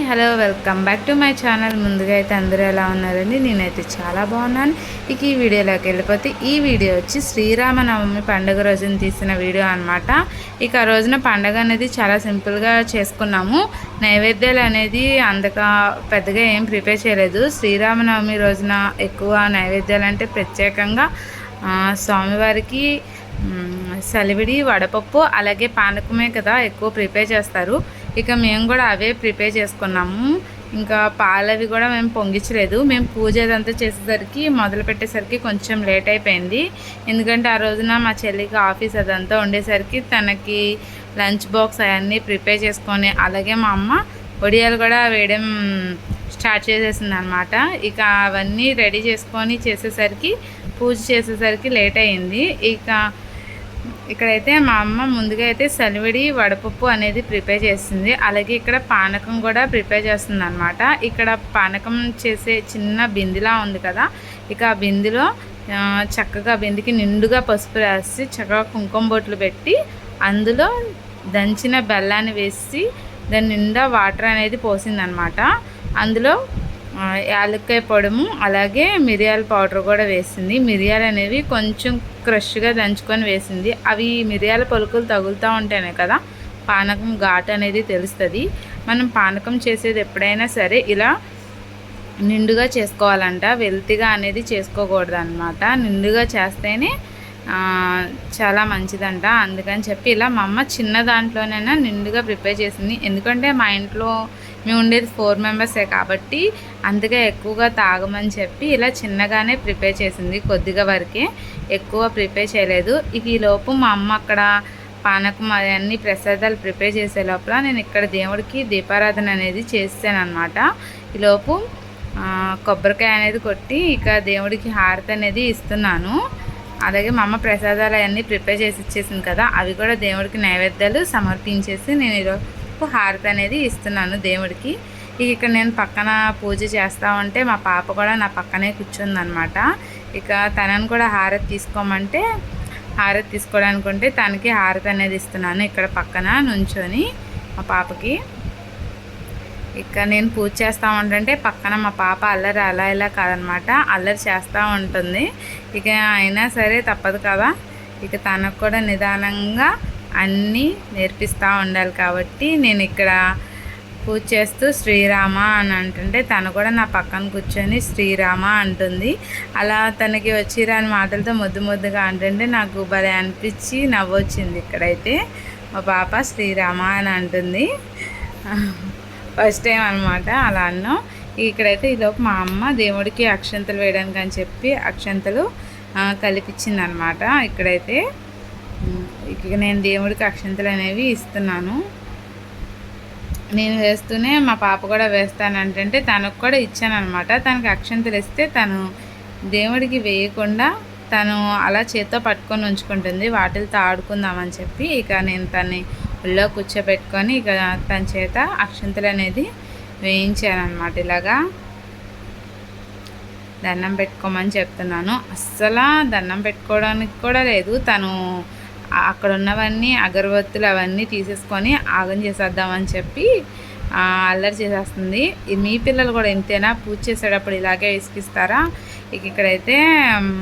Hello welcome back to my channel. ముందుగా అయితే అందరూ ఎలా ఉన్నారండి? నేనైతే చాలా బాగున్నాను. ఇక ఈ వీడియోలోకి వెళ్ళిపోతే ఈ వీడియో వచ్చి శ్రీరామనవమి పండుగ రోజున తీసిన వీడియో అనమాట. ఇక ఆ రోజున పండుగ అనేది చాలా సింపుల్గా చేసుకున్నాము. నైవేద్యాలు అనేది అంతగా పెద్దగా ఏం ప్రిపేర్ చేయలేదు. శ్రీరామనవమి రోజున ఎక్కువ నైవేద్యాలు అంటే ప్రత్యేకంగా స్వామివారికి సలివిడి, వడపప్పు, అలాగే పానకమే కదా ఎక్కువ ప్రిపేర్ చేస్తారు. ఇక మేము కూడా అవే ప్రిపేర్ చేసుకున్నాము. ఇంకా పాలవి కూడా మేము పొంగించలేదు. మేము పూజ అదంతా చేసేసరికి మొదలు పెట్టేసరికి కొంచెం లేట్ అయిపోయింది. ఎందుకంటే ఆ రోజున మా చెల్లికి ఆఫీస్ అదంతా ఉండేసరికి తనకి లంచ్ బాక్స్ అవన్నీ ప్రిపేర్ చేసుకొని, అలాగే మా అమ్మ వడియాలు కూడా వేయడం స్టార్ట్ చేసేసింది అనమాట. ఇక అవన్నీ రెడీ చేసుకొని చేసేసరికి పూజ చేసేసరికి లేట్ అయింది. ఇక్కడైతే మా అమ్మ ముందుగా అయితే సలివిడి, వడపప్పు అనేది ప్రిపేర్ చేస్తుంది. అలాగే ఇక్కడ పానకం కూడా ప్రిపేర్ చేస్తుంది అనమాట. ఇక్కడ పానకం చేసే చిన్న బిందెలా ఉంది కదా, ఇక ఆ బిందెలో చక్కగా బిందెకి నిండుగా పసుపు రాసి చక్కగా కుంకుమ బొట్లు పెట్టి అందులో దంచిన బెల్లాన్ని వేసి దాని నిండా వాటర్ అనేది పోసిందనమాట. అందులో యాలక్కాయ పొడము, అలాగే మిరియాల పౌడర్ కూడా వేసింది. మిరియాలు అనేవి కొంచెం క్రష్గా దంచుకొని వేసింది. అవి మిరియాల పలుకులు తగులుతూ ఉంటేనే కదా పానకం ఘాటు అనేది తెలుస్తుంది. మనం పానకం చేసేది ఎప్పుడైనా సరే ఇలా నిండుగా చేసుకోవాలంట, వెల్తిగా అనేది చేసుకోకూడదు అనమాట. నిండుగా చేస్తేనే చాలా మంచిదంట. అందుకని చెప్పి ఇలా మా అమ్మ చిన్న దాంట్లోనైనా నిండుగా ప్రిపేర్ చేసింది. ఎందుకంటే మా ఇంట్లో మేము ఉండేది 4 మెంబర్సే కాబట్టి అందుకే ఎక్కువగా తాగమని చెప్పి ఇలా చిన్నగానే ప్రిపేర్ చేసింది. కొద్దిగా వరకే, ఎక్కువ ప్రిపేర్ చేయలేదు. ఇక ఈలోపు మా అమ్మ అక్కడ పానకం అవన్నీ ప్రసాదాలు ప్రిపేర్ చేసే లోపల నేను ఇక్కడ దేవుడికి దీపారాధన అనేది చేసాను అనమాట. ఈలోపు కొబ్బరికాయ అనేది కొట్టి ఇక దేవుడికి హారతి అనేది ఇస్తున్నాను. అలాగే మా అమ్మ ప్రసాదాలు అవన్నీ ప్రిపేర్ చేసి ఇచ్చేసింది కదా, అవి కూడా దేవుడికి నైవేద్యాలు సమర్పించేసి నేను ఈరోజు హారతి అనేది ఇస్తున్నాను దేవుడికి. ఇక్కడ నేను పక్కన పూజ చేస్తూ ఉంటే మా పాప కూడా నా పక్కనే కూర్చుందనమాట. ఇక తనను కూడా హారతి తీసుకోమంటే హారతి తీసుకోవడానికుంటే తనకి హారతి అనేది ఇస్తున్నాను ఇక్కడ పక్కన నుంచొని మా పాపకి. ఇక నేను పూజ చేస్తూ ఉంటుంటే పక్కన మా పాప అల్లరి అలా ఇలా కాదనమాట, అల్లరి చేస్తూ ఉంటుంది. ఇక అయినా సరే తప్పదు కదా, ఇక తనకు కూడా నిదానంగా అన్నీ నేర్పిస్తూ ఉండాలి కాబట్టి నేను ఇక్కడ పూజ చేస్తూ శ్రీరామ అని అంటుంటే తను కూడా నా పక్కన కూర్చొని శ్రీరామ అంటుంది. అలా తనకి వచ్చిరాని మాటలతో ముద్దు ముద్దుగా అంటుంటే నాకు భలే అనిపించి నవ్వొచ్చింది. ఇక్కడైతే మా పాప శ్రీరామ అని అంటుంది. ఫస్ట్ టైం అనమాట అలా అన్నాం. ఇక్కడైతే ఈలోపు మా అమ్మ దేవుడికి అక్షంతలు వేయడానికి అని చెప్పి అక్షంతలు కలిపించింది అనమాట. ఇక్కడైతే ఇక నేను దేవుడికి అక్షంతలు అనేవి ఇస్తున్నాను. నేను వేస్తూనే మా పాప కూడా వేస్తానంటే తనకు కూడా ఇచ్చాను అనమాట. తనకి అక్షంతలు ఇస్తే తను దేవుడికి వేయకుండా తను అలా చేత్తో పట్టుకొని ఉంచుకుంటుంది, వాటితో ఆడుకుందామని చెప్పి. ఇక నేను తన్ని ఒళ్ళో కూర్చోబెట్టుకొని ఇక తన చేత అక్షంతలు అనేది వేయించాను అనమాట. ఇలాగా దండం పెట్టుకోమని చెప్తున్నాను. అస్సలు దండం పెట్టుకోవడానికి కూడా లేదు. తను అక్కడ ఉన్నవన్నీ అగరబత్తులు అవన్నీ తీసేసుకొని ఆగం చేసేద్దామని చెప్పి అల్లరి చేసేస్తుంది. మీ పిల్లలు కూడా ఇంతేనా? పూజ చేసేటప్పుడు ఇలాగే విసిగిస్తారా? ఇక్కడైతే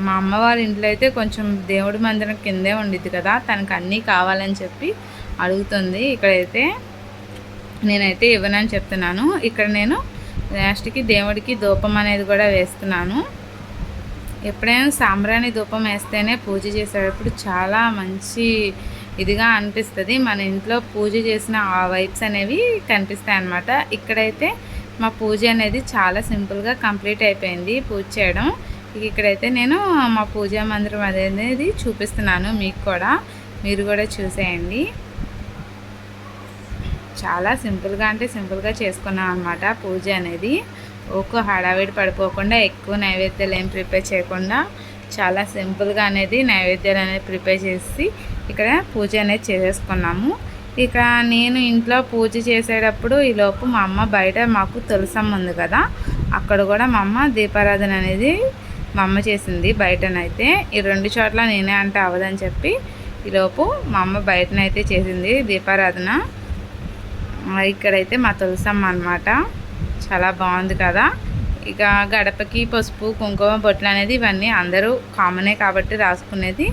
మా అమ్మ వాళ్ళ ఇంట్లో అయితే కొంచెం దేవుడి మందిరం కిందే ఉండిద్ది కదా, తనకు అన్నీ కావాలని చెప్పి అడుగుతుంది. ఇక్కడైతే నేనైతే ఇవ్వనని చెప్తున్నాను. ఇక్కడ నేను లాస్ట్కి దేవుడికి ధూపం అనేది కూడా వేస్తున్నాను. ఎప్పుడైనా సాంబ్రాణి ధూపం వేస్తేనే పూజ చేసేటప్పుడు చాలా మంచి ఇదిగా అనిపిస్తుంది. మన ఇంట్లో పూజ చేసిన ఆ వైబ్స్ అనేవి కనిపిస్తాయి అన్నమాట. ఇక్కడైతే మా పూజ అనేది చాలా సింపుల్గా కంప్లీట్ అయిపోయింది పూజ చేయడం. ఇక్కడైతే నేను మా పూజా మందిరం అనేది చూపిస్తున్నాను మీకు కూడా, మీరు కూడా చూసేయండి. చాలా సింపుల్గా అంటే సింపుల్గా చేసుకున్నాం అనమాట పూజ అనేది. ఒక హడావిడి పడిపోకుండా, ఎక్కువ నైవేద్యాలు ఏం ప్రిపేర్ చేయకుండా చాలా సింపుల్గా అనేది నైవేద్యాలు అనేది ప్రిపేర్ చేసి ఇక్కడ పూజ అనేది చేసేసుకున్నాము. ఇక నేను ఇంట్లో పూజ చేసేటప్పుడు ఈలోపు మా అమ్మ బయట మాకు తులసమ్మ ఉంది కదా, అక్కడ కూడా మా అమ్మ దీపారాధన అనేది మా అమ్మ చేసింది బయటనైతే. ఈ 2 చోట్ల నేనే అంటే అవ్వదని చెప్పి ఈలోపు మా అమ్మ బయటనైతే చేసింది దీపారాధన. ఇక్కడైతే మా తులసమ్మ అనమాట. చాలా బాగుంది కదా. ఇక గడపకి పసుపు కుంకుమ బొట్లు అనేది ఇవన్నీ అందరూ కామనే కాబట్టి రాసుకునేది.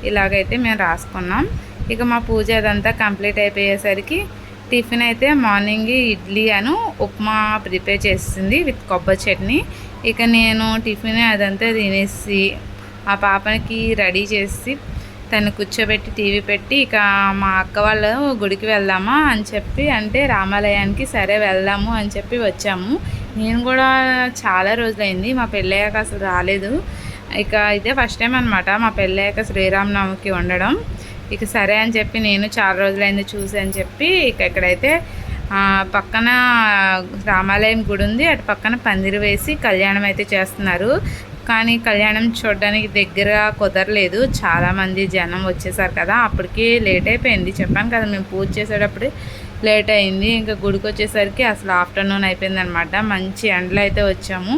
ఇలాగైతే మేము రాసుకున్నాం. ఇక మా పూజ అదంతా కంప్లీట్ అయిపోయేసరికి టిఫిన్ అయితే మార్నింగ్ ఇడ్లీ ఉప్మా ప్రిపేర్ చేస్తుంది విత్ కొబ్బరి చట్నీ. ఇక నేను టిఫిన్ అదంతా తినేసి ఆ పాపకి రెడీ చేసి తను కూర్చోబెట్టి టీవీ పెట్టి ఇక మా అక్క వాళ్ళు గుడికి వెళ్దామా అని చెప్పి అంటే రామాలయానికి సరే వెళ్దాము అని చెప్పి వచ్చాము. నేను కూడా చాలా రోజులైంది మా పెళ్ళయ్యాక అసలు రాలేదు. ఇక ఇదే ఫస్ట్ టైం అనమాట మా పెళ్ళయ్యాక శ్రీరామనవమికి ఉండడం. ఇక సరే అని చెప్పి నేను చాలా రోజులైంది చూసి అని చెప్పి ఇక ఇక్కడైతే పక్కన రామాలయం గుడి ఉంది, అటు పక్కన పందిరి వేసి కళ్యాణం అయితే చేస్తున్నారు. కానీ కళ్యాణం చూడడానికి దగ్గర కుదరలేదు, చాలామంది జనం వచ్చేసారు కదా. అప్పటికి లేట్ అయిపోయింది, చెప్పాను కదా మేము పూజ చేసేటప్పుడు లేట్ అయింది. ఇంకా గుడికి వచ్చేసరికి అసలు ఆఫ్టర్నూన్ అయిపోయిందనమాట. మంచి ఎండలో అయితే వచ్చాము.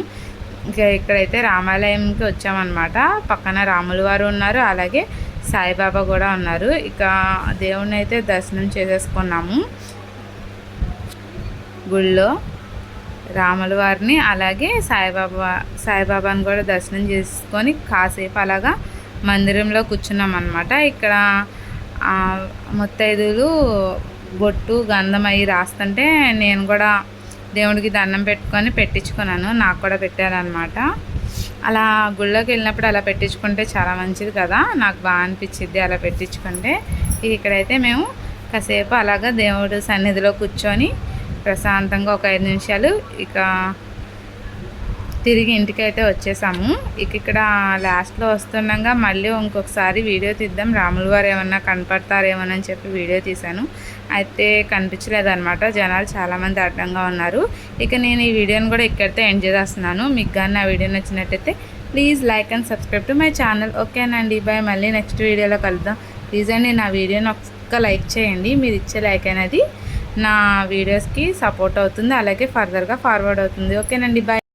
ఇంకా ఇక్కడైతే రామాలయంకి వచ్చామన్నమాట. పక్కన రాముల వారు ఉన్నారు, అలాగే సాయిబాబా కూడా ఉన్నారు. ఇక దేవుణ్ణి అయితే దర్శనం చేసేసుకున్నాము గుళ్ళో, రాముల వారిని అలాగే సాయిబాబాని కూడా దర్శనం చేసుకొని కాసేపు అలాగా మందిరంలో కూర్చున్నాం అనమాట. ఇక్కడ ముత్తైదులు బొట్టు గంధం అవి రాస్తుంటే నేను కూడా దేవుడికి దండం పెట్టుకొని పెట్టించుకున్నాను, నాకు కూడా పెట్టారనమాట. అలా గుళ్ళోకి వెళ్ళినప్పుడు అలా పెట్టించుకుంటే చాలా మంచిది కదా, నాకు బాగా అనిపించింది అలా పెట్టించుకుంటే. ఇక్కడైతే మేము కాసేపు అలాగా దేవుడు సన్నిధిలో కూర్చొని ప్రశాంతంగా ఒక 5 నిమిషాలు ఇక తిరిగి ఇంటికైతే వచ్చేసాము. ఇక్కడ లాస్ట్లో వస్తుండగా మళ్ళీ ఇంకొకసారి వీడియో తీద్దాం, రాముల వారు ఏమన్నా కనపడతారేమోనని చెప్పి వీడియో తీశాను. అయితే కనిపించలేదన్నమాట, జనాలు చాలామంది అడ్డంగా ఉన్నారు. ఇక నేను ఈ వీడియోని కూడా ఇక్కడితో ఎండ్ చేస్తున్నాను. మీకు కానీ నా వీడియో నచ్చినట్టయితే please like and subscribe to my channel. ఓకేనండి, బాయ్. మళ్ళీ నెక్స్ట్ వీడియోలో కలుద్దాం. ప్లీజ్ అండి నా వీడియోని ఒక్క లైక్ చేయండి. మీరు ఇచ్చే లైక్ అనేది నా వీడియోస్కి సపోర్ట్ అవుతుంది, అలాగే ఫర్దర్గా ఫార్వర్డ్ అవుతుంది. ఓకేనండి, బాయ్.